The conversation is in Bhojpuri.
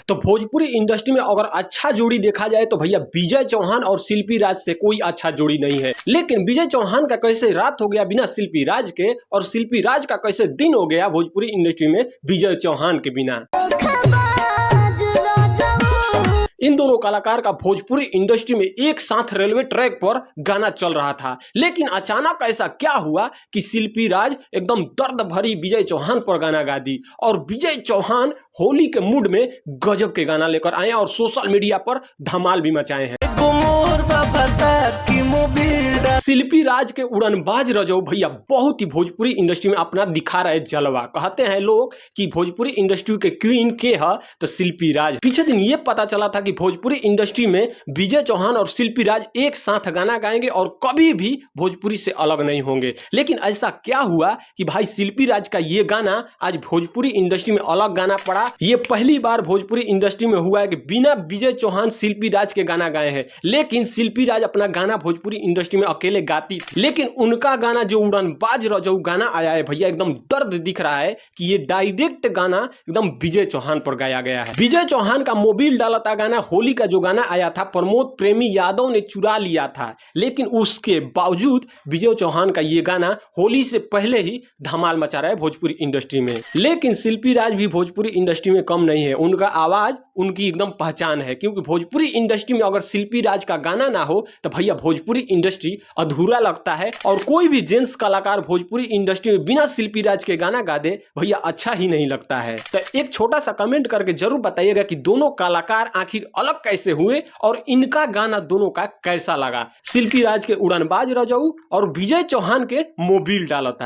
तो भोजपुरी इंडस्ट्री में अगर अच्छा जोड़ी देखा जाए तो भैया विजय चौहान और शिल्पी राज से कोई अच्छा जोड़ी नहीं है। लेकिन विजय चौहान का कैसे रात हो गया बिना शिल्पी राज के, और शिल्पी राज का कैसे दिन हो गया भोजपुरी इंडस्ट्री में विजय चौहान के बिना। इन दोनों कलाकार का भोजपुरी इंडस्ट्री में एक साथ रेलवे ट्रैक पर गाना चल रहा था, लेकिन अचानक ऐसा क्या हुआ कि शिल्पी राज एकदम दर्द भरी विजय चौहान पर गाना गा दी, और विजय चौहान होली के मूड में गजब के गाना लेकर आए और सोशल मीडिया पर धमाल भी मचाए हैं। शिल्पी राज के उड़नबाज रजो भैया बहुत ही भोजपुरी इंडस्ट्री में अपना दिखा रहे जलवा। कहते हैं लोग कि भोजपुरी इंडस्ट्री के क्वीन के है तो शिल्पी राज। पीछे दिन ये पता चला था कि भोजपुरी इंडस्ट्री में विजय चौहान और शिल्पी राज एक साथ गाना गाएंगे और कभी भी भोजपुरी से अलग नहीं होंगे। लेकिन ऐसा क्या हुआ कि भाई शिल्पी राज का ये गाना आज भोजपुरी इंडस्ट्री में अलग गाना पड़ा। ये पहली बार भोजपुरी इंडस्ट्री में हुआ है कि बिना विजय चौहान शिल्पी राज के गाना गाए हैं। लेकिन शिल्पी राज अपना गाना भोजपुरी इंडस्ट्री में अकेले गाती थी, लेकिन उनका गाना जो उड़नबाज रजो गाना आया है भैया, एकदम दर्द दिख रहा है कि ये डायरेक्ट गाना एकदम विजय चौहान पर गाया गया है। विजय चौहान का मोबिल डालता गाना होली का जो गाना आया था प्रमोद प्रेमी यादव ने चुरा लिया था, लेकिन उसके बावजूद विजय चौहान का ये गाना होली से पहले ही धमाल मचा रहा है भोजपुरी इंडस्ट्री में। लेकिन शिल्पी राज भी भोजपुरी इंडस्ट्री में कम नहीं है, उनका आवाज उनकी एकदम पहचान है। क्योंकि भोजपुरी इंडस्ट्री में अगर शिल्पी राज का गाना ना हो तो भैया भोजपुरी इंडस्ट्री अधूरा लगता है, और कोई भी जेंट्स कलाकार भोजपुरी इंडस्ट्री में बिना शिल्पी राज के गाना गा दे भैया अच्छा ही नहीं लगता है। तो एक छोटा सा कमेंट करके जरूर बताइएगा कि दोनों कलाकार आखिर अलग कैसे हुए और इनका गाना दोनों का कैसा लगा। शिल्पी राज के उड़नबाज रजऊ और विजय चौहान के मोबिल डालता।